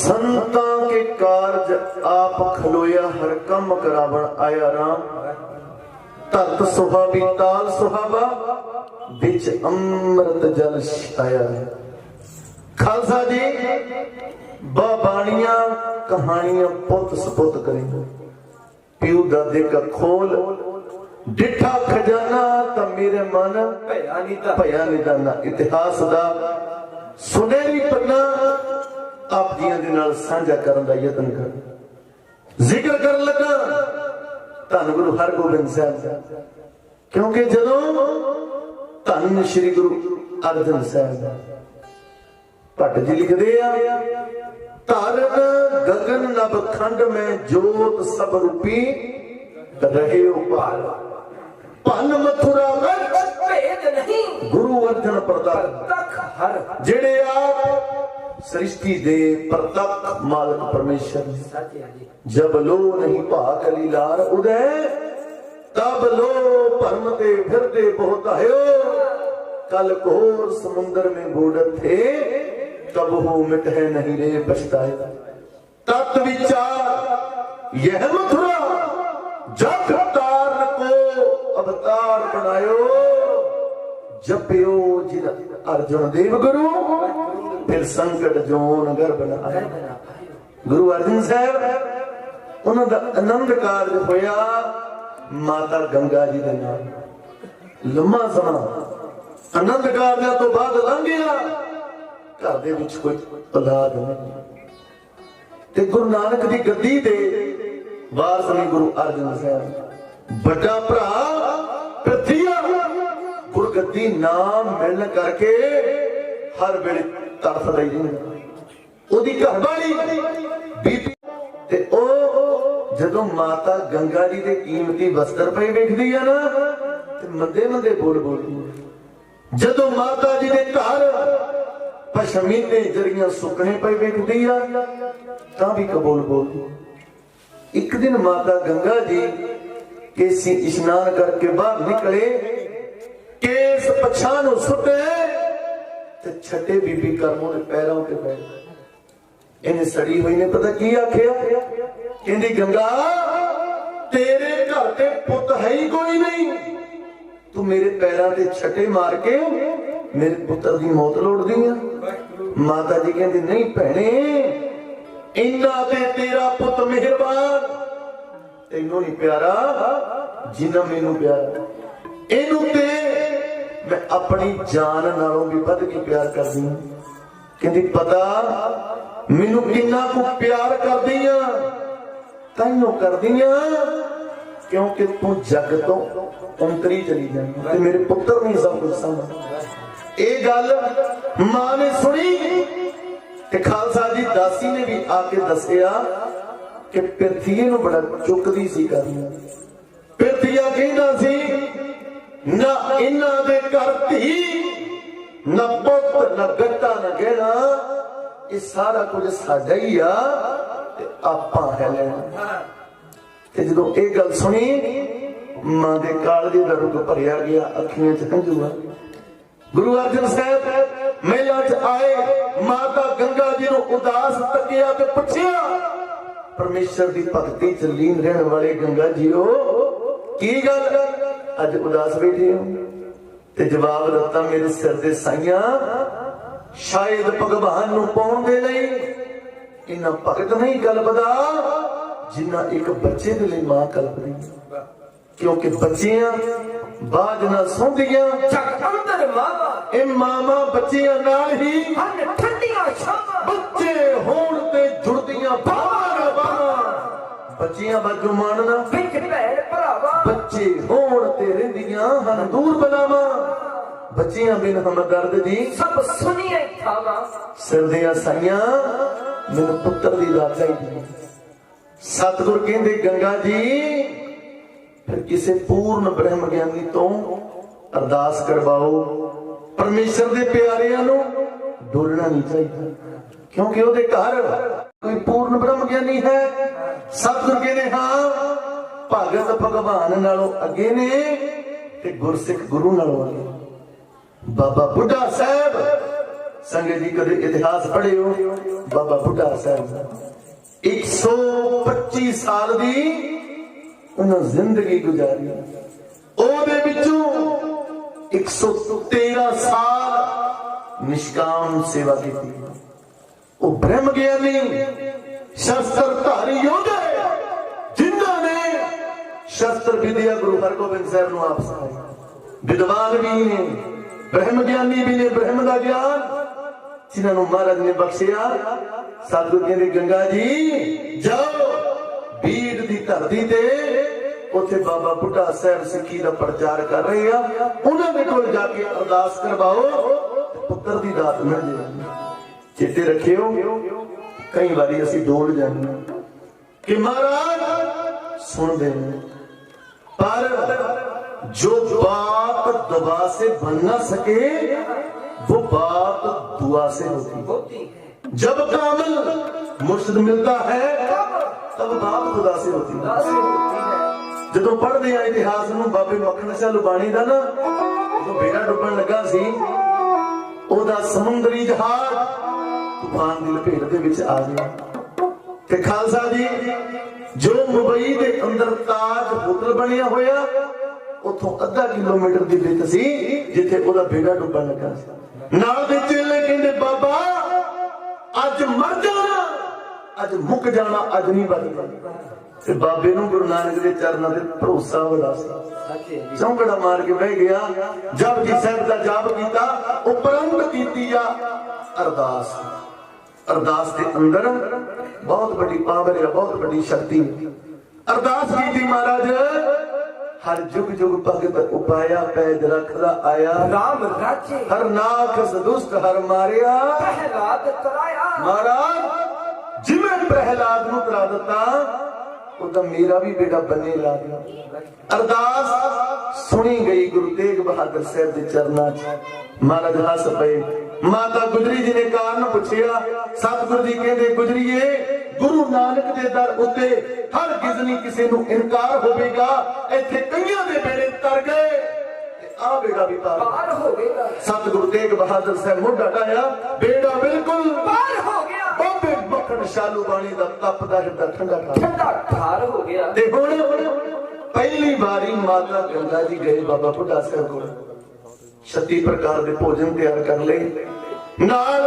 संतां के कारज आप खलोया, हर कम करावण आया राम। धरत सुहावी ताल सुहावा, बिच अमृत जल छाया। खालसा जी बाणियां कहानियां पुत सपुत करेंगे। प्यू दादे का खोल डिठा खजाना, तो मेरे मन भया निदाना। इतिहास दा सुनहरी पन्ना आप जियां दे नाल साझा करन दा यतन कर। जिक्र कर लगा धन गुरु हरगोबिंद साहब, क्योंकि जदों धन श्री गुरु अर्जन साहब भट्ट जी लिखदे आ, तारन गगन नभ खंड में जोत सब रूपी रहे उपाल। भन मथुरा भेद नहीं, गुरु अर्जन प्रताप हर। जेड़े आप सृष्टि दे प्रतक मालक परमेश्वर। जब लो नहीं भाग लीलार उदय, तब लो भरम ते फिरते बहुत आयो। कल घोर समुद्र में बूढ़त थे, तब हो मिट है नहीं रे पछताए। तत् विचार यह मथुरा, जब तार को अवतार बनायो। जपियो जिन अर्जुन देव गुरु, फिर संकट जोन गर्भ न आए। गुरु अर्जन साहब उन्होंने आनंद कार्य होया माता गंगा जी के नाल। लम्मा समा आनंद कार्य तो बाद लंघ गया, घर दे विच कोई औलाद नहीं। ते गुरु नानक दी गद्दी दे वारस ने गुरु अर्जन साहब। बड़ा भरा पृथ्विया गुरगद्दी नाम मिलने करके हर वेले तरस रही ओदी घरवाली बीबी। ते ओ जदों माता गंगा जी दे कीमती वस्त्र पे वेखदी है ना, ते मंदे मंदे बोल बोलदी। जदों माता जी दे घर पशमीने जरिया सुकने पे वेखदी आ, तां भी कबूल बोलदी। एक दिन माता गंगा जी केसी स्नान करके बाहर निकले, केस पछा नूं सुटे ते छटे बीबी करमों दे पैरों ते बैठ। इन्हें सड़ी हुई ने पता की आख्या, कहंदी गंगा तेरे घर ते पुत है ही कोई नहीं, तू मेरे पैरों ते छटे मार के मेरे पुत्र की मौत लोड़दी है। माता जी कहंदी नहीं भैणे, इन्ना ते तेरा पुत मेहरबान, तेनू नहीं प्यारा जिन्ना मैनू प्यारा। इनू ते मैं अपनी जान नालों भी वध के प्यार करदी हां। कहंदी पता मैनू किन्ना को प्यार करदी हां, ताइयों करदी हां क्योंकि तू जग तो अंतरी चली जानी ते मेरे पुत्र नहीं सब कुछ समझ। ये गल मां ने सुनी ते खालसा जी दासी ने भी आके दसिया कि पिरथीए नूं बड़ा चुकदी सी करनी। पिरथीआ कहंदा सी ना इन्हां दे घर धी, ना पुत, ना गट्टा, ना गहना, ये सारा कुछ साडा ही आ ते आपां है लेना। ते जदों ये गल सुनी मां दे कालजे दा रुख भरिया गया, अखियां च हंझू आ। गुरु अर्जन साहब मेला च आए, माता गंगा जी नूं उदास तकिया ते पुछिया, परमेश्वर की भगती च लीन रहने वाले गंगा जीओ की गल अज उदास बैठे हो? ते जवाब दिता, मेरे सिर दे साइयां शायद भगवान नूं पाउण दे लई इन्ना भगत नहीं कलपदा जिन्ना एक बच्चे दे लई मां कलपदी। क्योंकि बच्चियां बाज ना सौंदियां, ए मामा बच्चियां नाल ही ठंडियां छावां, बच्चे होण ते जुड़दियां बच्चियां बाजू मानना, बच्चे होण ते रहिंदियां हन दूर बनावा। बच्चियां बिन हमदर्द दी सब सुनिए खावा। सिर दियां साइयां मैनूं पुत्र दी दात चाहिदी। सतगुर कहंदे गंगा जी फिर किसी पूर्ण ब्रह्म ज्ञानी तो अरदास करवाओ। परमेश्वर दे प्यारियां नूं डोलना नहीं चाहिए, क्योंकि ओदे घर कोई पूर्ण ब्रह्म ज्ञानी है। सतगुर कहंदे हां भगत भगवान नालों अगे ने ते गुरसिख गुरु नालों अगे। बाबा बुढ़ा साहब संगत जी कदे इतिहास पढ़े हो बाबा बुढ़ा साहब 125 साल दी उन्हें जिंदगी गुजारी ओदे विचों 113 साल निष्काम सेवा की वो ब्रह्म ज्ञानी शस्त्रधारी योद्धे जिन्होंने शस्त्र विद्या गुरु हरगोबिंद साहब को आप सिखाई विद्वान भी ने ब्रह्म ज्ञानी भी ने ब्रह्म का ज्ञान जिन्होंने महाराज ने बख्शिया सतगुरु कहते गंगा जी जाओ बीड़ की धरती ते उथे बाबा बुढ़ा साहब सिक्खी का प्रचार कर रहे हैं उन्होंने कोल जाके अरदास करवाओ पुत्र की दात मिल जाए चेते रखियो कई बारी असी डोल जाने कि महाराज सुन दे पर जो बात दबा से बन ना सके वो बात दुआ से होती है जब कामिल मुर्शिद मिलता है तब बात खुदा से होती है जदों पढ़ते हैं इतिहास में बाबे मखण शाह लुबाणी का ना जो बेड़ा डुबन लगा सी ओदा समुद्री जहाज तूफान की लपेट दे विच आ गया ते खालसा जी जो मुंबई के अंदर ताज होटल बनिया होया उथों अद्धा किलोमीटर की बित सी जिथे ओदा बेड़ा डुबन लगा सी नाल दे चेले कहंदे बाबा अज मर जाना अज मुक जाना अज नहीं बचना ते बाबे नूं गुरु नानक दे चरनां ते भरोसा बड़ा सी चौंकड़ा मार के बह गया जपजी साहिब दा जाप कीता उपरंत कीती आ अरदास अरदास के अंदर बहुत बड़ी पावर है बहुत बड़ी शक्ति अरदास की महाराज हर जुग जुग भगत उपाया पैद रखदा आया राम राजे हर नाख दुष्ट हर मारिया प्रहलाद तराया महाराज जिवें प्रहलाद नूं तरा दिता उदा मेरा भी बेटा बने ला गया अरदास सुनी गई गुरु तेग बहादुर साहब के चरनां च महाराज हस पे माता गुजरी जी ने कारण पूछया सतगुरु जी कहंदे गुजरीए गुरु नानक दे दर उत्ते हर किसी किसी नूं इनकार होवेगा इत्थे कईयां दे बेड़े तर गए आ बेड़ा भी पार हो गया सतगुरु तेग बहादुर साहब मुंडा ढाया बेड़ा बिल्कुल पार हो गया बाबे मखण शालू बाणी दा तपदा हिरदा ठंडा ठार हो गया ते हुण पहली बारी माता गंगा जी गए बाबा बुढ़ा साहब कोल 36 प्रकार के भोजन तैयार कर ले नाल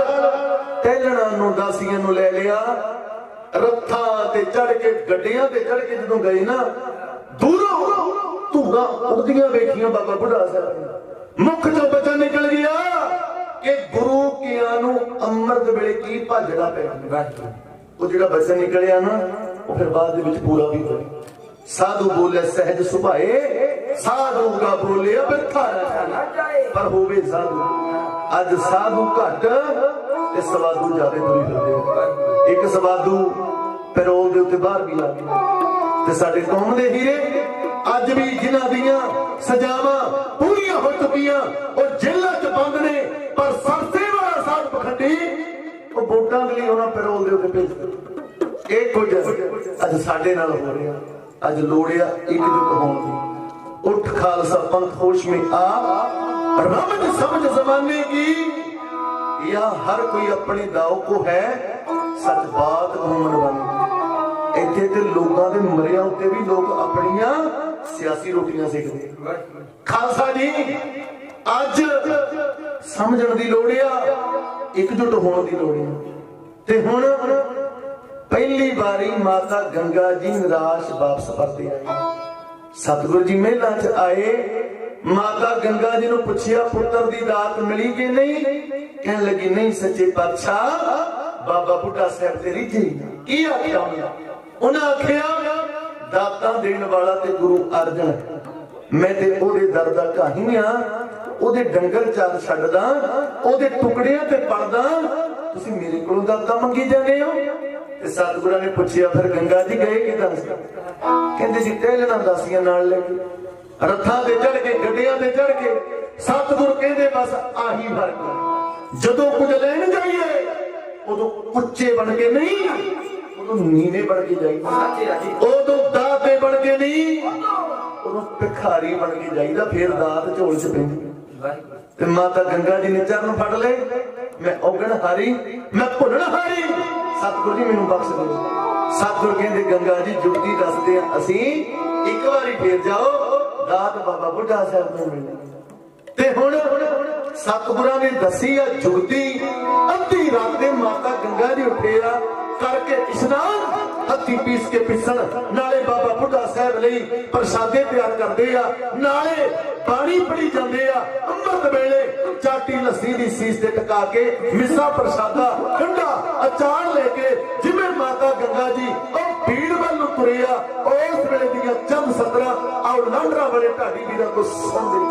टहलणा नूं दासियां नूं ले लिया रथां ते चढ़ के गड्डियां ते चढ़ के जदों गए ना दूरों धूड़ा उड़दियां वेखियां बाबा बुढ़ा साहब मुख चों बचा निकल गया कि गुरु कियां नूं अमृत वेले की भाजड़ा पै वो जिहड़ा बचन निकलिया ना वो फिर बाद दे विच पूरा भी होया साधु बोले सहज सुभाए साधु का बोले बिरथा ना जाए पर होवे साधु अज साधु घट ते सवादू ज्यादा तुरी फिरदे एक सवादू पैरोल दे उत्ते बाहर भी आ गया ते साडे कौम दे हीरे अज भी जिन्हां दियां सजावां पूरीआं हो चुकीआं और जेलां च बंद ने पर सरसे वाला साध पखंडी वो वोटां दे लई उन्हां पैरोल दे उत्ते भेज एक कुछ अज साडे नाल हो रिहा अज लोड़िया एकजुट होने की उठ खालसा पंथ होश में आ रमज समझ जमाने की या हर कोई अपने दाव को है सच बात घूमन वाली इत्थे ते लोगां दे मरिया उत्ते भी लोग अपनियां सियासी रोटियां सेकदे खालसा जी अज समझण दी लोड़ आ एकजुट होने दी लोड़ आ ते हुण पहली बारी माता गंगा जी निराश वापस परते आए सतगुरु जी मेला च आए माता गंगा जी ने पूछया पुत्र दी दात मिली कि नहीं कहन लगी नहीं सच्चे पातशाह बाबा बुढ़ा साहब तेरी जी की आख्या उन्हें आख्या दाता देने वाला ते गुरु अर्जन मैं ते ओदे दर दा काही आ ओदे डंगर चार छड्डदा ओदे टुकड़ियां ते पड़दा तुसी मेरे कोलों दाता मंगी जाने हो सतगुरु ने पूछया फिर गंगा जी गए कि कहते जी टहलना दासियां नाल लेके रथां ते चढ़ के गड्डियां ते चढ़ के सतगुरु कहते बस आही फर्क जदों कुछ लैन जाइए उदों उच्चे बन के नहीं उदों नीवे बन के जाइए उदों दाते बन के नहीं उदों भिखारी बन के जाइदा फिर दात झोल च पैंदी ते माता गंगा जी ने चरण फड़ ले, मैं औगण हारी मैं भुलन हारी, सतगुरु जी मैनू बख्श दो। सतगुरु कहंदे गंगा जी जुगती दसदे असी एक बारी फेर जाओ दात बाबा बुढ़ा साहब नूं मिलनी। ते हुण सतगुरां ने दसी आ जुगती अद्धी रात दे माता गंगा जी उठे आ करके इशनान हत्थी पीस के पिसन नाले बाबा बुढ़ा साहब लई प्रसादे तैयार करदे आ, नाले पानी पड़ी जांदे आ। अमृत वेले चाटी लस्सी दी सीस ते टका के मिसा प्रसादा ठंडा अचार लेके जिवें माता गंगा जी और भीड़ वाल नूं तुरे आ, उस वेले दियां चंद सतरा और लांडरा वाले ढाडी वीरां को सुणदे।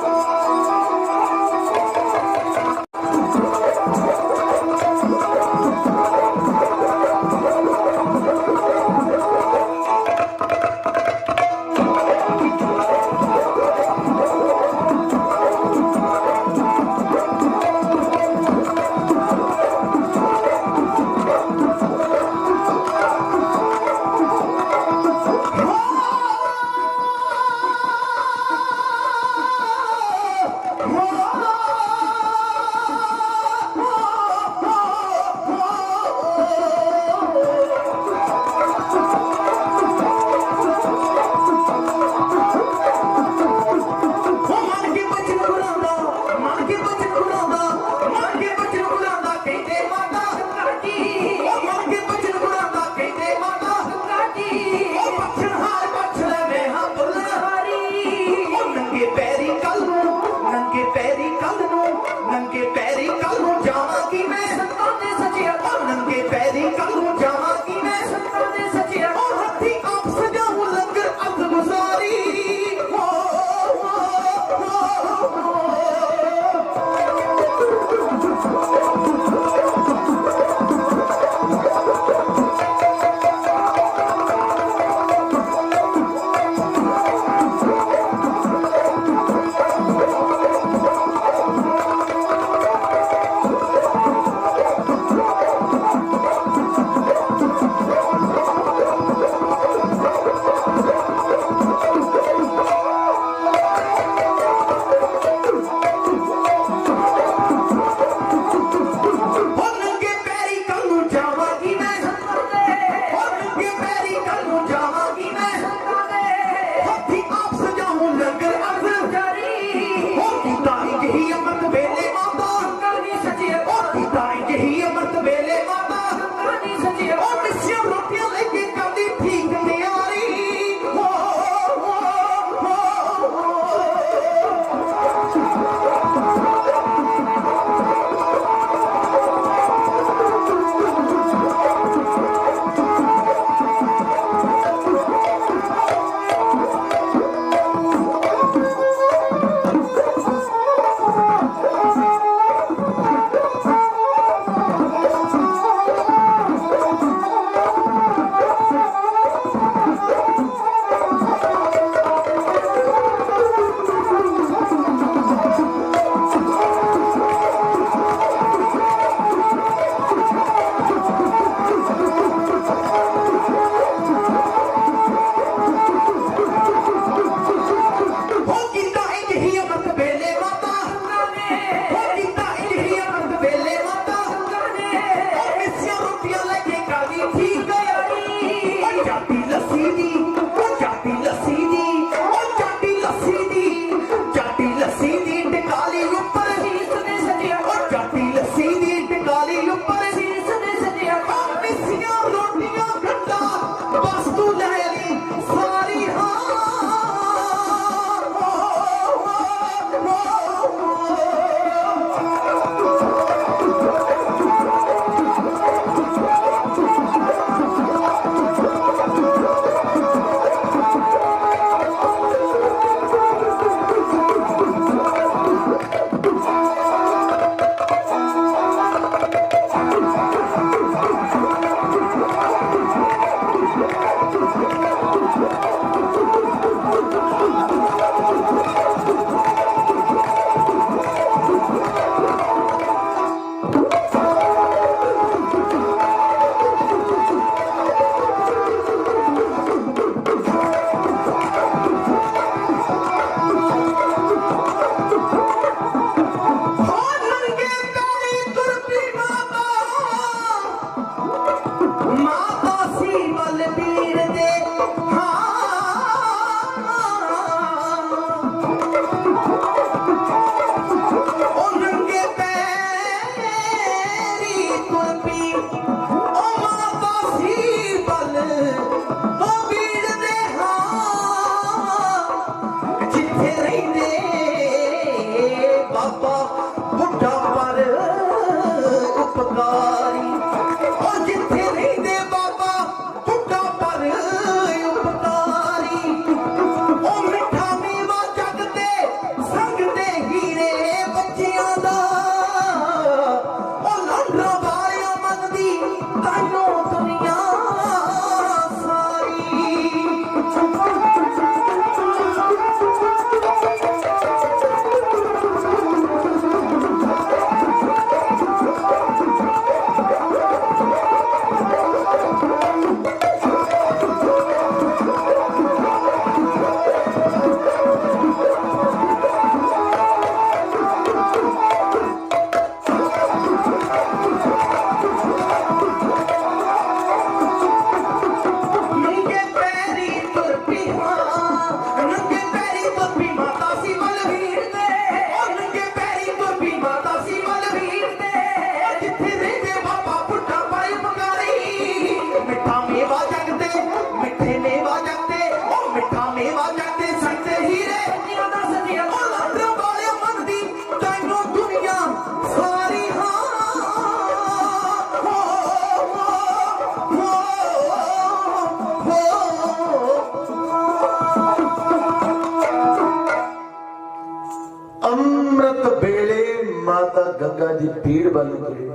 ਅੰਮ੍ਰਿਤ ਵੇਲੇ ਮਾਤਾ ਗੰਗਾ ਜੀ ਪੀੜ ਬਣ ਗਏ।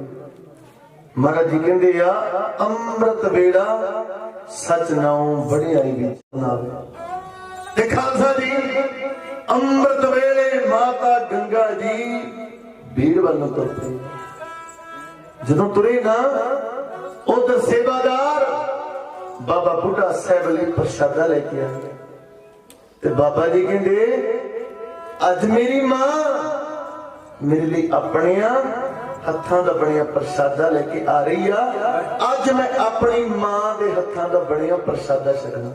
ਮਹਾਰਾਜ ਜੀ ਕਹਿੰਦੇ ਆ ਅੰਮ੍ਰਿਤ ਵੇਲਾ ਸਚ ਨਾਉ ਵਡਿਆਈ ਵਿੱਚ ਨਾਵੇ। ਤੇ ਖਾਲਸਾ ਜੀ ਅੰਮ੍ਰਿਤ ਵੇਲੇ ਮਾਤਾ ਗੰਗਾ ਜੀ ਪੀੜ ਬਣ ਤੁਰ ਪਏ। ਜਦੋਂ ਤੁਰੇ ਨਾ ਉਧਰ ਸੇਵਾਦਾਰ ਬਾਬਾ ਬੁੱਢਾ ਸਾਹਿਬ ਲਈ ਪ੍ਰਸ਼ਾਦਾ ਲੈ ਕੇ ਆਏ ਤੇ ਬਾਬਾ ਜੀ ਕਹਿੰਦੇ ਅੱਜ ਮੇਰੀ ਮਾਂ मेरे लिए अपने हत्थां दा बनिया प्रसादा लेके आ रही आ। अज मैं अपनी मां दे हत्थां दा बनिया प्रसादा छकना।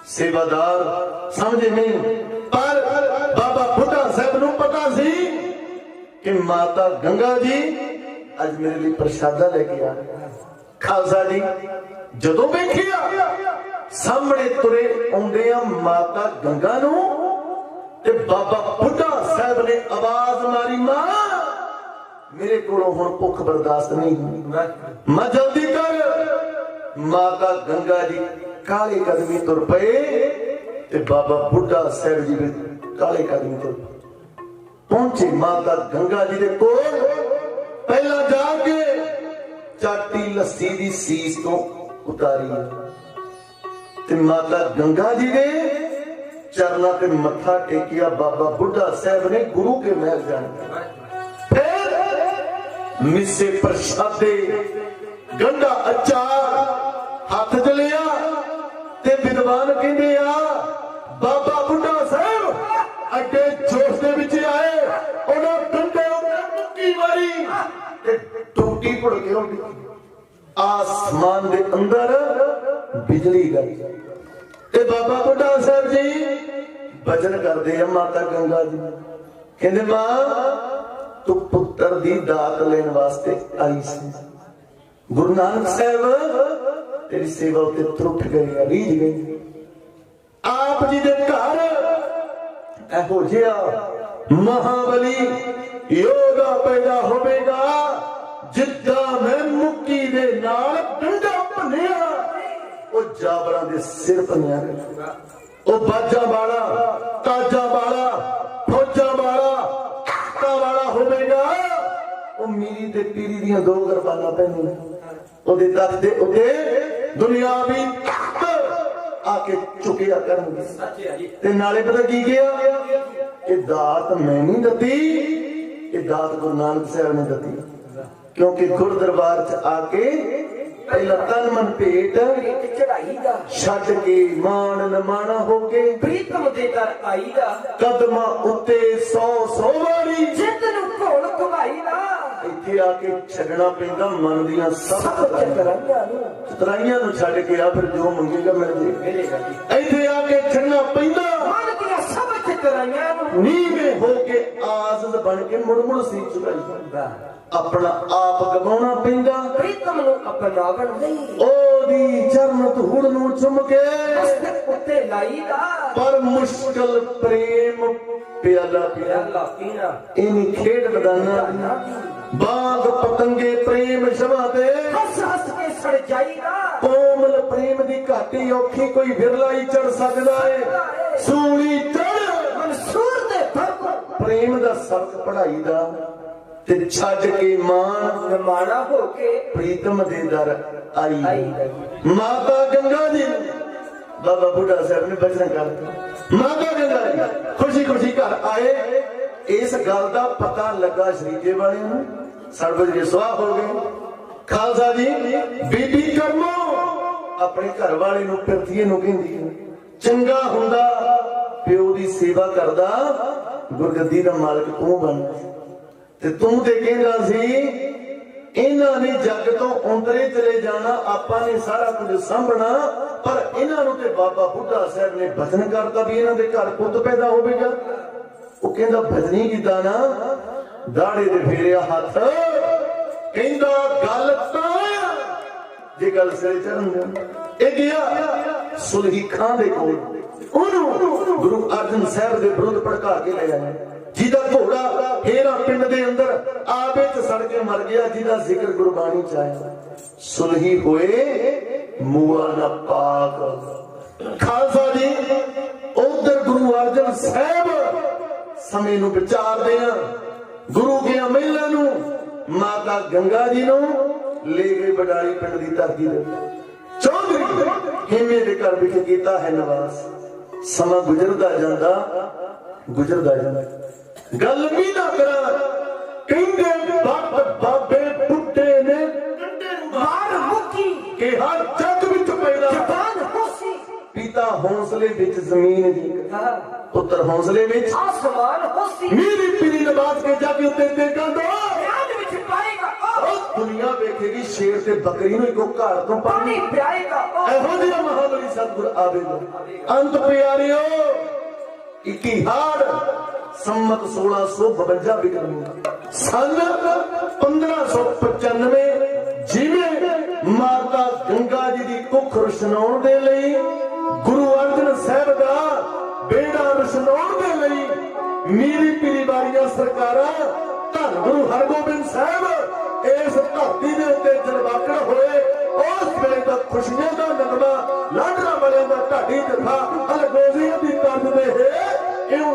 सेवादार समझे नहीं, पर बाबा बुढ़ा साहब नूं पता सी कि माता गंगा जी अज मेरे लिए प्रसादा लेके आ रही। खालसा जी जदों वेखिया सामने तुरे आउंदे आ माता गंगा नूं ते बाबा बुढ़ा साहब ने आवाज मारी, मां मेरे को हुण भुख बर्दाश्त नहीं, मैं जल्दी कर। माता गंगा जी काले कदमी तुर पे ते बाबा बुढ़ा साहब जी भी काले कदमी तुर पहुंचे माता गंगा जी दे कोल। पहला जाके चाटी लस्सी दी सीस तो उतारी ते माता गंगा जी ने चरना पे मत्था टेकिया। बाबा बुढ़ा साहब ने गुरु के महल जाने फिर मिसे प्रसादे गंढा अचार हाथ च लिया ते विद्वान कहंदे आ बाबा बुढ़ा साहब अड्डे जोश दे विच आए। उन्हां गंढे मुक्की मारी ते टूटी भुड़के उठी। आसमान दे अंदर बिजली गई ते बाबा बुढ़ा साहब जी भजन करते हैं। माता गंगा जी कहते मां तू पुत्र दी दात लेने वास्ते आई सी। गुरु नानक साहब तेरी सेवा उत्ते त्रुट गई, रीझ गई। आप जी दे घर एहो जिहा महाबली योगा पैदा होवेगा जिद्दा मैं मुक्की दे नाल डंडा भन्निया ओ जाबरा दे सिर भन्निया ओ बाजा वाला ताजा वाला फौजा वाला वाला होवेगा। ओ मीरी ते पीरी दियां दो गरबाना पहनी ओदे तख्त दे उत्ते दुनियावी आके चुकिया करनगे ते नाले पता की गया कि दात मैं नहीं दती, ये दात गुरु नानक साहब ने दती। क्योंकि गुरु दरबार च आके पहला तन मन भेट चढ़ाई दा छड्ड के मान नमाना होके प्रीतम दे कर आई दा कदमां उत्ते 100 वारी जिंद नूं घोल घुमाई दा। इत्थे आके छड्डना पैंदा मन दियां सब चतराइयां नूं छड्ड के आ फिर जो मंगेगा मिल जे। इत्थे आके छड्डना पैंदा मन दियां सब नीवे होके आज़ बन के मुड़ मुड़ सी चुकाई अपना आप गवाउणा पैंदा प्रीतम नूं अपनावण लई ओदी चरण धूड़ नूं चुम के उत्ते लाईदा पर मुश्किल प्रेम प्याला पीना इनी खेड मैदाना बाग पतंगे प्रेम शवा दे हस हस के सड़ जाईदा कोमल प्रेम दी घाटी औखी कोई विरला ही चढ़ सकदा है सूली चढ़ मंसूर दे भग प्रेम दा सबक पढ़ाई दा ते छੱਡ के माना होके प्रीतम दे दर आई माता गंगा जी बाबा बुढ़ा साहब ने बचन कर माता गंगा जी खुशी खुशी घर आए इस गल का पता लगा शरीके वाले सर्वज विश्वास हो गए खालसा जी बीबी करमो अपने घर वाले नूं पिरतीए नूं कहंदी चंगा हुंदा प्यो दी सेवा करदा गुरगद्दी दा मालक तू बन ते तू ते कहंदा सी इन्हां ने जग तो उंदरे चले जाना आपां ने सारा कुछ सांभना पर इन्हां नूं ते बाबा बुढ़ा साहब ने वचन करता भी इन्हां दे घर पुੱਤ पैदा होवेगा ਉਹ ਕਹਿੰਦਾ ਭਜਨੀ ਕੀਤਾ ਨਾ ਦਾੜੇ ਦੇ ਫੇਰਿਆ ਹੱਥ ਕਹਿੰਦਾ ਗੱਲ ਤਾਂ ਜੇ ਗੱਲ ਸਿਰੇ ਚੜਨ ਦੇ ਇਹ ਗਿਆ ਸੁਲਹੀ ਖਾਂ ਦੇ ਕੋਲ ਉਹਨੂੰ ਗੁਰੂ ਅਰਜਨ ਸਾਹਿਬ ਦੇ ਵਿਰੁੱਧ ਭੜਕਾ ਕੇ ਲੈ ਆਇਆ ਜਿਹਦਾ ਘੋੜਾ ਹੇਰਾ ਪਿੰਡ ਦੇ ਅੰਦਰ ਆਪੇ ਚ ਸੜ ਕੇ ਮਰ ਗਿਆ ਜਿਹਦਾ ਜ਼ਿਕਰ ਗੁਰਬਾਣੀ ਚ ਆਇਆ ਸੁਲਹੀ ਹੋਏ ਮੂਆ ਨਾ ਪਾਕ ਖਾਲਸਾ ਜੀ ਉਧਰ ਗੁਰੂ ਅਰਜਨ ਸਾਹਿਬ समय नूं विचारदे हां गुरु दियां महिलां नूं माता गंगा जी नूं ले गए बडाली पिंड दी धरती दे चौधरी हेमे दे घर विच कीता है निवास समा गुजरदा जांदा गल भी ना करा कहंदे बाबे बुड्ढे ने मार मुकी के हर जग विच पैदा जबान होसी पिता हौसले विच जमीन दी पुत्र हौसले विच आसमान होसी मेरी पीरी नवाज के जग उत्ते देखा दो याद विच पाएगा दुनिया वेखेगी शेर ते बकरी नूं इको घर तो पानी पियाएगा एहो जिहा महाबली सतगुर आवेगा अंत प्यारियो इतिहास सम्मत 1652 बिकरमी सन 1595 जिवें माता गंगा जी दी कुख रछनाउण दे लई गुरु अर्जन साहब दा बेड़ा रछनाउण दे लई मीरी पीरी वालियां सरकारां धन गुरु हरगोबिंद साहब इस धरती दे उत्ते जलवाकड़ होए उस वेले दा खुशियां दा नगमा लाडरा वालियां दा ढाडी जथा अलगोजियां दी तर्ज दे है इਉਂ